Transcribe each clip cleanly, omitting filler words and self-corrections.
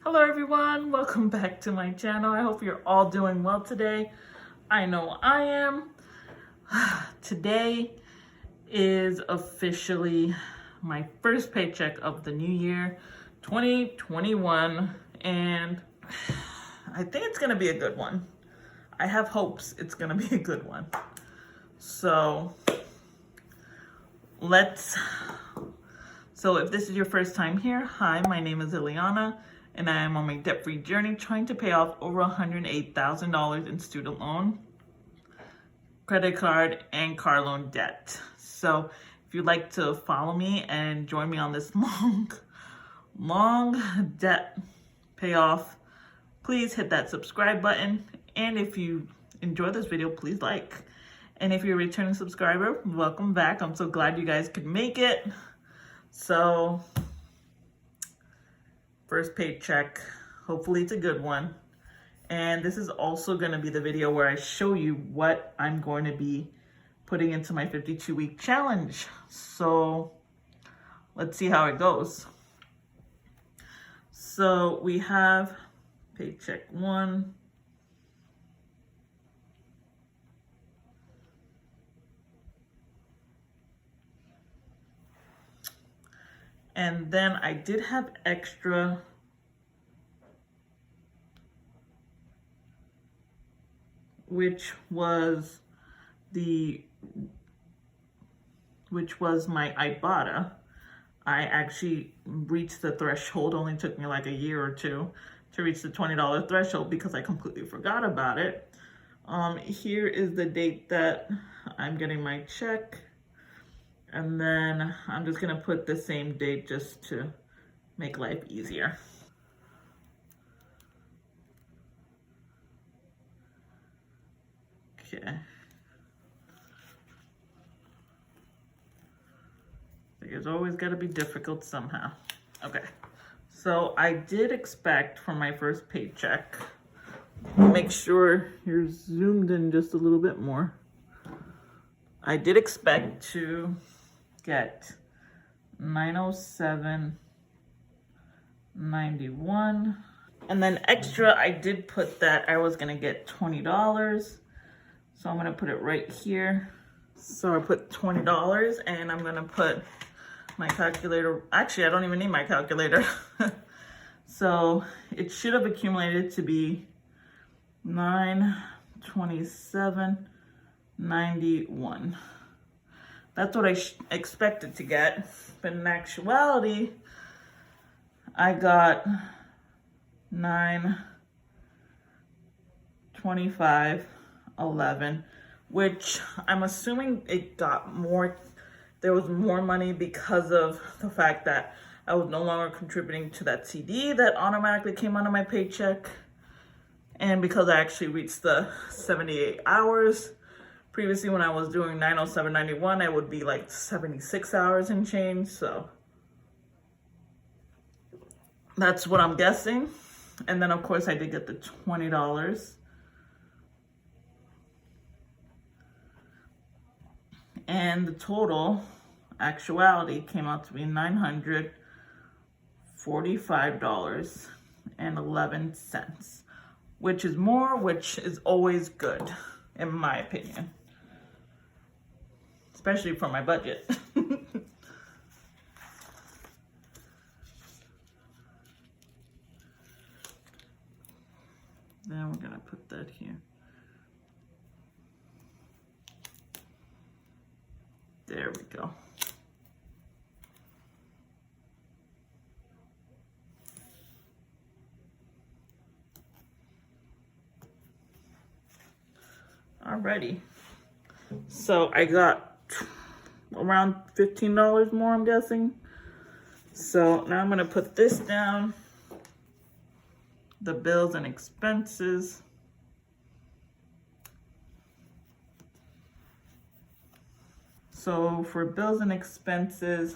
Hello everyone, welcome back to my channel. I hope you're all doing well today. I know I am. Today is officially my first paycheck of the new year, 2021, and I think it's gonna be a good one. I have hopes it's gonna be a good one. So if this is your first time here, hi, my name is Ileana, and I am on my debt-free journey trying to pay off over $108,000 in student loan, credit card, and car loan debt. So if you'd like to follow me and join me on this long debt payoff, please hit that subscribe button. And if you enjoy this video, please like. And if you're a returning subscriber, welcome back. I'm so glad you guys could make it. So, first paycheck, hopefully it's a good one. And this is also going to be the video where I show you what I'm going to be putting into my 52-week challenge. So, let's see how it goes. So, we have paycheck 1. And then I did have extra which was my Ibotta. I actually reached the threshold. Only took me like a year or two to reach the $20 threshold because I completely forgot about it. Here is the date that I'm getting my check. And then I'm just gonna put the same date just to make life easier. Okay. It's always gotta be difficult somehow. Okay. So I did expect for my first paycheck, make sure you're zoomed in just a little bit more. I did expect to get $907.91, and then extra I did put that I was gonna get $20, so I'm gonna put it right here. So I put $20, and I'm gonna put my calculator. Actually, I don't even need my calculator. So it should have accumulated to be $927.91. That's what I expected to get, but in actuality, I got $925.11, which I'm assuming it got more. There was more money because of the fact that I was no longer contributing to that CD that automatically came out of my paycheck, and because I actually reached the 78 hours. Previously, when I was doing $907.91, I would be like 76 hours and change. So that's what I'm guessing. And then, of course, I did get the $20. And the total actuality came out to be $945.11, which is more, which is always good, in my opinion. Especially for my budget. Then we're gonna put that here. There we go. Alrighty. So I got around $15 more, I'm guessing. So now I'm gonna put this down, the bills and expenses. So for bills and expenses,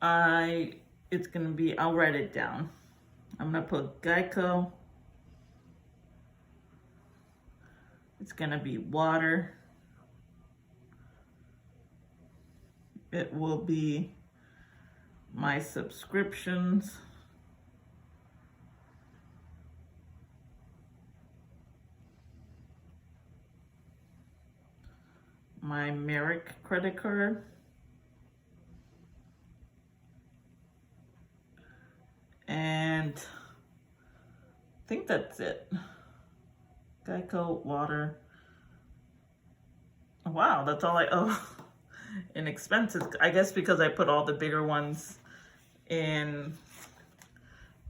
it's gonna be, I'll write it down. I'm gonna put Geico. It's gonna be water. It will be my subscriptions. My Merrick credit card. And I think that's it. Geico, water. Wow, that's all I owe in expenses. I guess because I put all the bigger ones in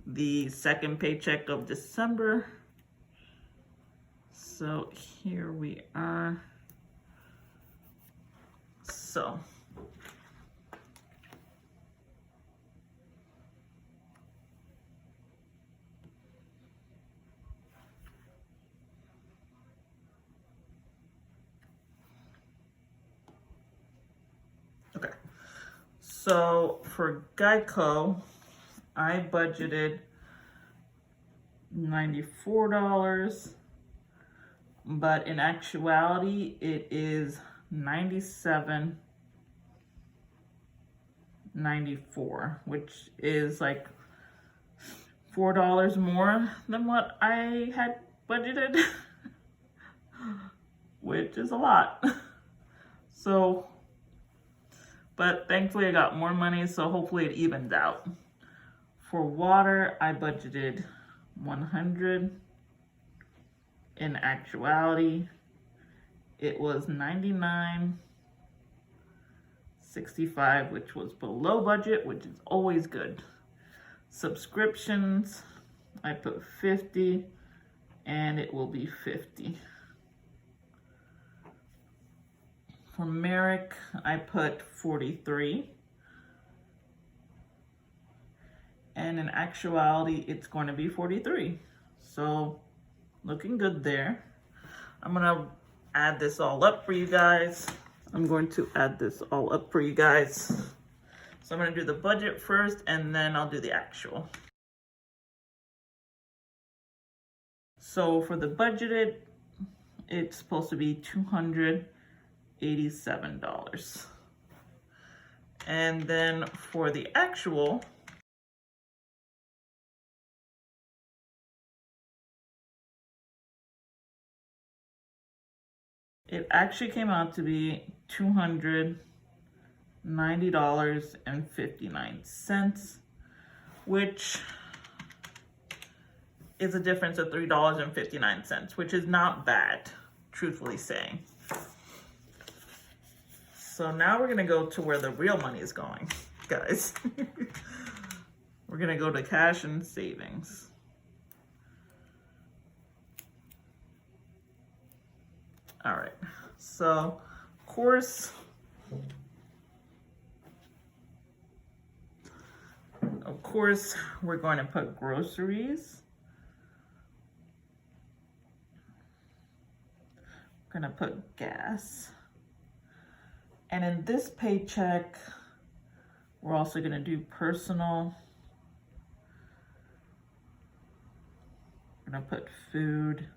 the second paycheck of December. So here we are. So okay. So for Geico, I budgeted $94, but in actuality it is $97.94, which is like $4 more than what I had budgeted, which is a lot. So, but thankfully I got more money, so hopefully it evens out. For water, I budgeted $100. In actuality, it was $99.65, which was below budget, which is always good. Subscriptions, I put 50, and it will be 50. For Merrick, I put 43. And in actuality, it's going to be 43. So, looking good there. I'm gonna add this all up for you guys. So I'm gonna do the budget first, and then I'll do the actual. So for the budgeted, it's supposed to be $287. And then for the actual, it actually came out to be $290.59, which is a difference of $3.59, which is not bad, truthfully saying. So now we're gonna go to where the real money is going, guys. We're gonna go to cash and savings. All right, so of course, we're going to put groceries. We're gonna put gas. And in this paycheck, we're also gonna do personal. We're gonna put food.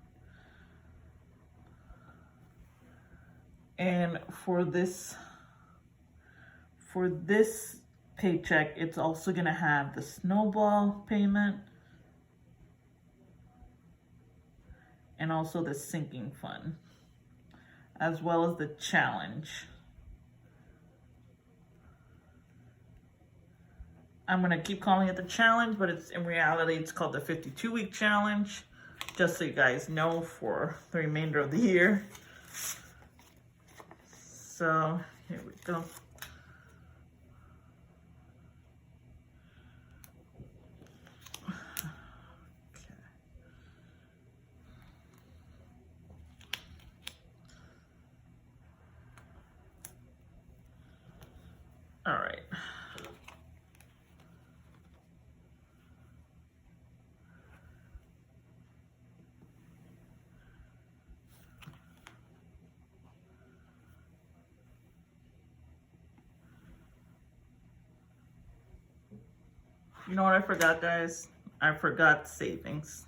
And for this paycheck, it's also gonna have the snowball payment and also the sinking fund, as well as the challenge. I'm gonna keep calling it the challenge, but in reality, it's called the 52-week challenge, just so you guys know for the remainder of the year. So here we go. Okay. All right. You know what I forgot, guys? I forgot savings,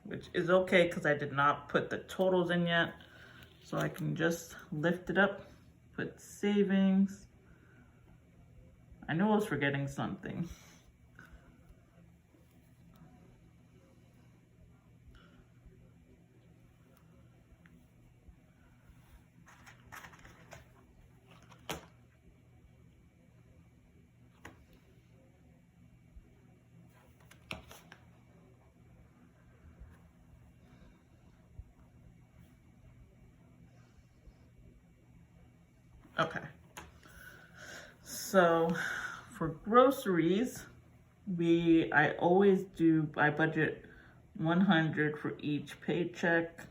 which is okay because I did not put the totals in yet. So I can just lift it up, put savings. I knew I was forgetting something. Okay. So for groceries, I budget 100 for each paycheck,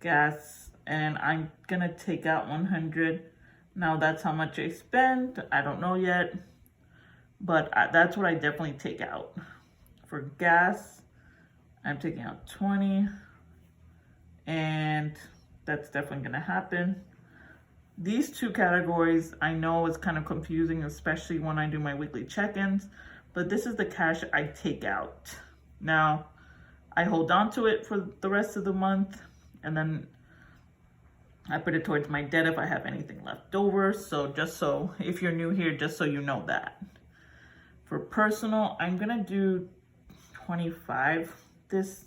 gas, and I'm gonna take out 100. Now that's how much I spend. I don't know yet, but that's what I definitely take out. For gas, I'm taking out 20, and that's definitely gonna happen. These two categories, I know it's kind of confusing, especially when I do my weekly check-ins, but this is the cash I take out. Now, I hold on to it for the rest of the month, and then I put it towards my debt if I have anything left over. So if you're new here, just so you know that. For personal, I'm gonna do 25 this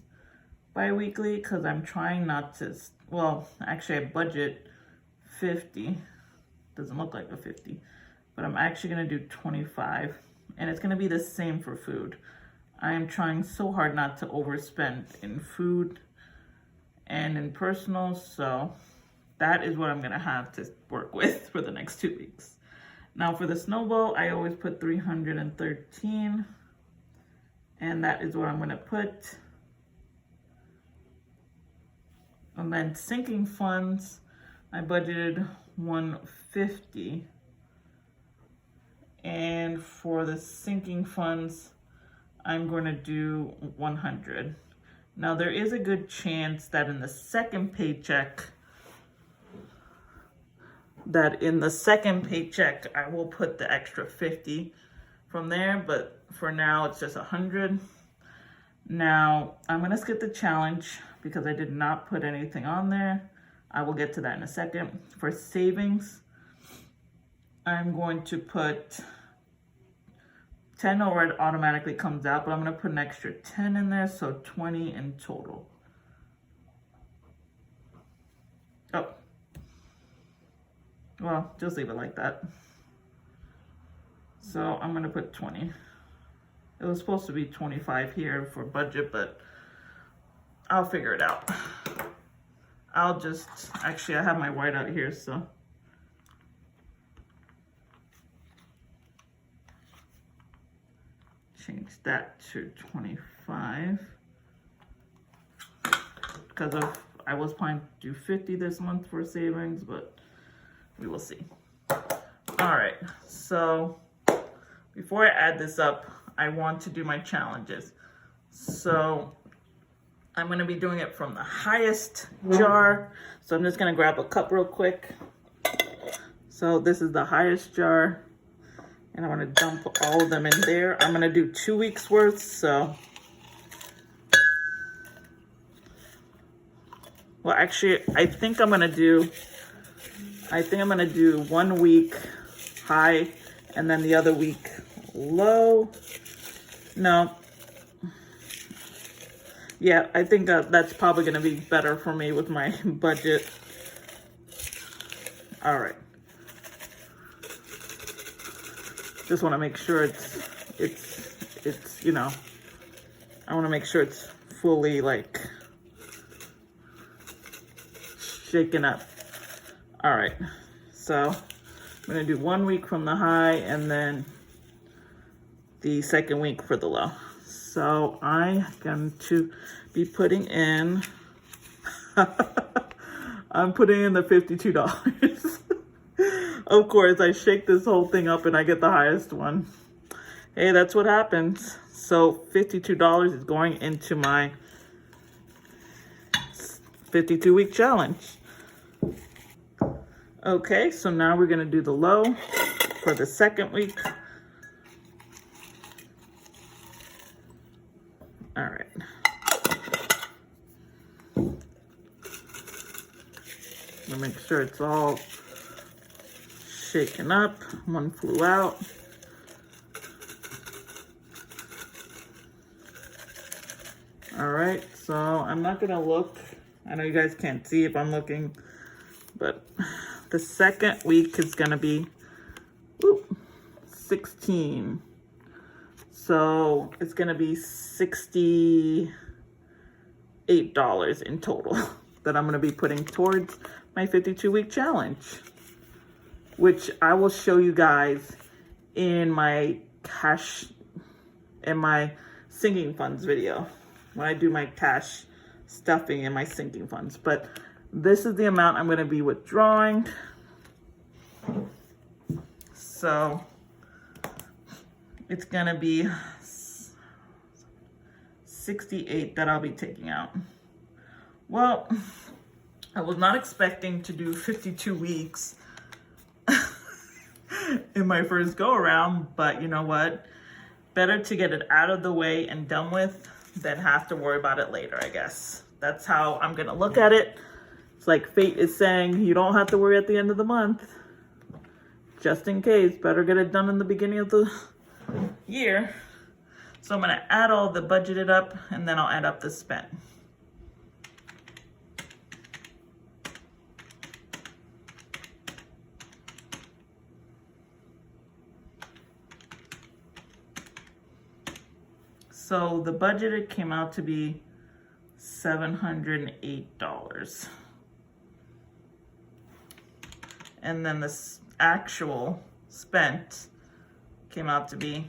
bi-weekly because I'm trying not to, well, actually I budget 50. Doesn't look like a 50, but I'm actually gonna do 25, and it's gonna be the same for food. I am trying so hard not to overspend in food and in personal, so that is what I'm gonna have to work with for the next 2 weeks. Now for the snowball, I always put 313, and that is what I'm gonna put. And then sinking funds, I budgeted 150, and for the sinking funds, I'm going to do 100. Now there is a good chance that in the second paycheck, I will put the extra 50 from there, but for now it's just 100. Now I'm going to skip the challenge because I did not put anything on there. I will get to that in a second. For savings, I'm going to put 10 over, it automatically comes out, but I'm going to put an extra 10 in there, so 20 in total. Oh, well, just leave it like that. So I'm going to put 20. It was supposed to be 25 here for budget, but I'll figure it out. Actually, I have my whiteout here, so. Change that to 25. Because I was planning to do 50 this month for savings, but we will see. All right, so before I add this up, I want to do my challenges. So I'm gonna be doing it from the highest jar. So I'm just gonna grab a cup real quick. So this is the highest jar, and I wanna dump all of them in there. I'm gonna do 2 weeks worth, so. Well, actually, I think I'm gonna do 1 week high, and then the other week low. No. Yeah, I think that's probably going to be better for me with my budget. All right. Just want to make sure it's, you know, I want to make sure it's fully like shaken up. All right. So I'm going to do 1 week from the high and then the second week for the low. So I'm going to be putting in, I'm putting in the $52. Of course, I shake this whole thing up and I get the highest one. Hey, that's what happens. So $52 is going into my 52-week challenge. Okay, so now we're gonna do the low for the second week. All right. Let me make sure it's all shaken up. One flew out. So I'm not gonna look. I know you guys can't see if I'm looking, but the second week is gonna be 16. So it's gonna be $68 in total that I'm gonna be putting towards my 52-week challenge, which I will show you guys in my cash, in my sinking funds video, when I do my cash stuffing in my sinking funds. But this is the amount I'm gonna be withdrawing. So it's gonna be 68 that I'll be taking out. Well, I was not expecting to do 52 weeks in my first go around, but you know what? Better to get it out of the way and done with than have to worry about it later, I guess. That's how I'm gonna look at it. It's like fate is saying, you don't have to worry at the end of the month. Just in case, better get it done in the beginning of the year. So I'm gonna add all the budgeted up, and then I'll add up the spent. So the budgeted came out to be $708. And then the actual spent came out to be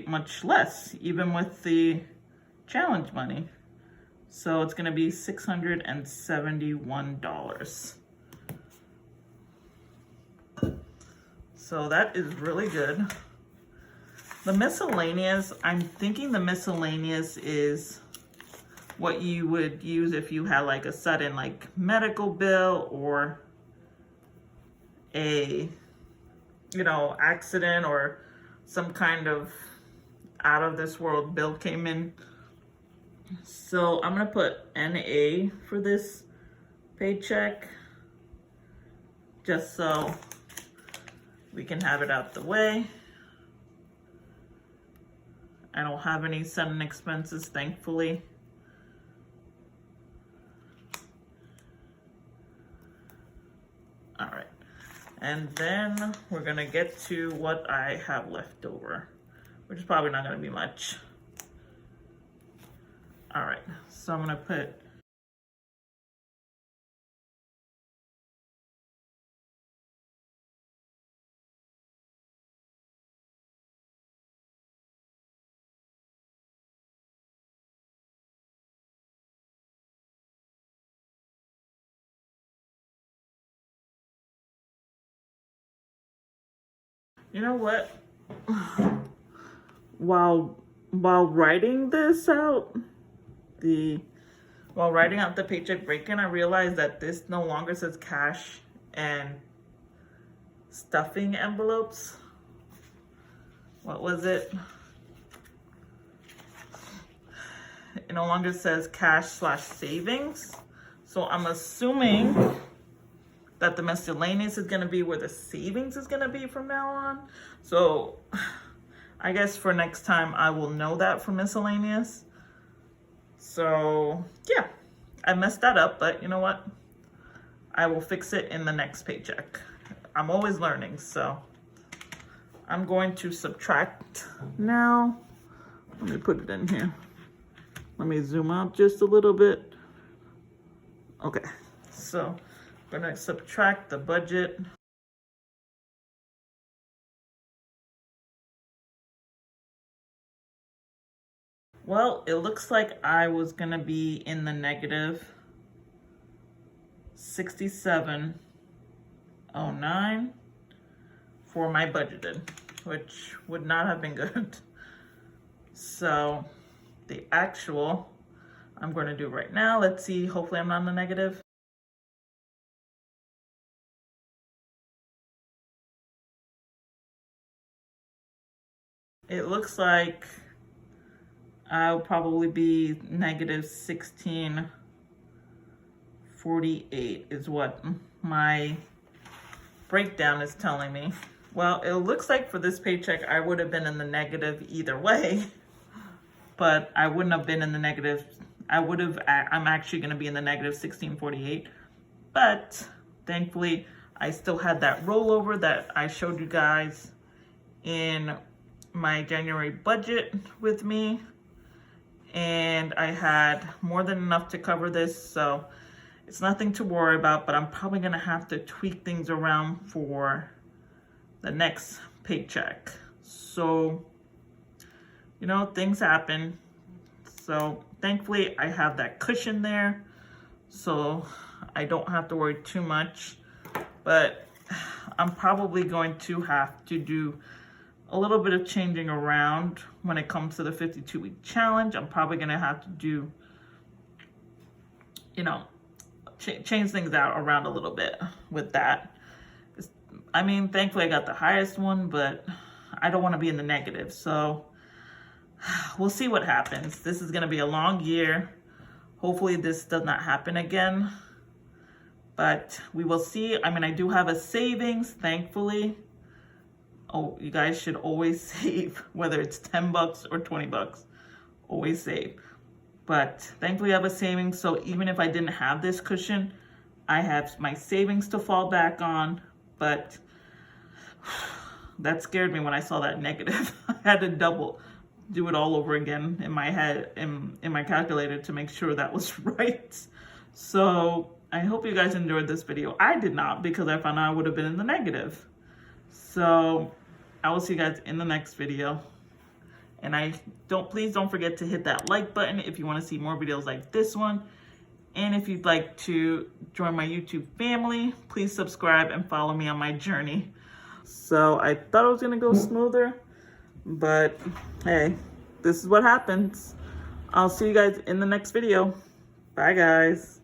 much less, even with the challenge money. So it's gonna be $671. So that is really good. The miscellaneous, I'm thinking the miscellaneous is what you would use if you had like a sudden like medical bill or a, you know, accident or some kind of out of this world bill came in. So I'm gonna put NA for this paycheck, just so we can have it out the way. I don't have any sudden expenses, thankfully. All right, and then we're gonna get to what I have left over, which is probably not gonna be much. All right, so I'm gonna put you know what? While writing this out, while writing out the paycheck break-in, I realized that this no longer says cash and stuffing envelopes. What was it? It no longer says cash/savings. So I'm assuming that the miscellaneous is gonna be where the savings is gonna be from now on. So I guess for next time I will know that for miscellaneous. So yeah, I messed that up, but you know what? I will fix it in the next paycheck. I'm always learning, so I'm going to subtract now. Let me put it in here. Let me zoom out just a little bit. Okay, so I'm gonna subtract the budget. Well, it looks like I was gonna be in the negative 6709 for my budgeted, which would not have been good. So the actual I'm going to do right now, let's see, hopefully I'm not in the negative. It looks like I'll probably be negative 16 1648 is what my breakdown is telling me. Well, it looks like for this paycheck, I would have been in the negative either way, but I wouldn't have been in the negative. I'm actually going to be in the negative 1648, but thankfully I still had that rollover that I showed you guys in my January budget with me, and I had more than enough to cover this, so it's nothing to worry about. But I'm probably going to have to tweak things around for the next paycheck. So, you know, things happen. So thankfully I have that cushion there, so I don't have to worry too much. But I'm probably going to have to do a little bit of changing around when it comes to the 52-week challenge. I'm probably going to have to do, you know, change things out around a little bit with that. I mean, thankfully I got the highest one, but I don't want to be in the negative. So we'll see what happens. This is going to be a long year. Hopefully this does not happen again, but we will see. I mean, I do have a savings, thankfully. Oh, you guys should always save, whether it's 10 bucks or 20 bucks, always save. But thankfully I have a savings. So even if I didn't have this cushion, I have my savings to fall back on. But that scared me when I saw that negative. I had to do it all over again in my head, in my calculator, to make sure that was right. So I hope you guys enjoyed this video. I did not, because I found out I would have been in the negative. So I will see you guys in the next video. And please don't forget to hit that like button if you want to see more videos like this one. And if you'd like to join my YouTube family, please subscribe and follow me on my journey. So I thought it was going to go smoother, but hey, this is what happens. I'll see you guys in the next video. Bye, guys.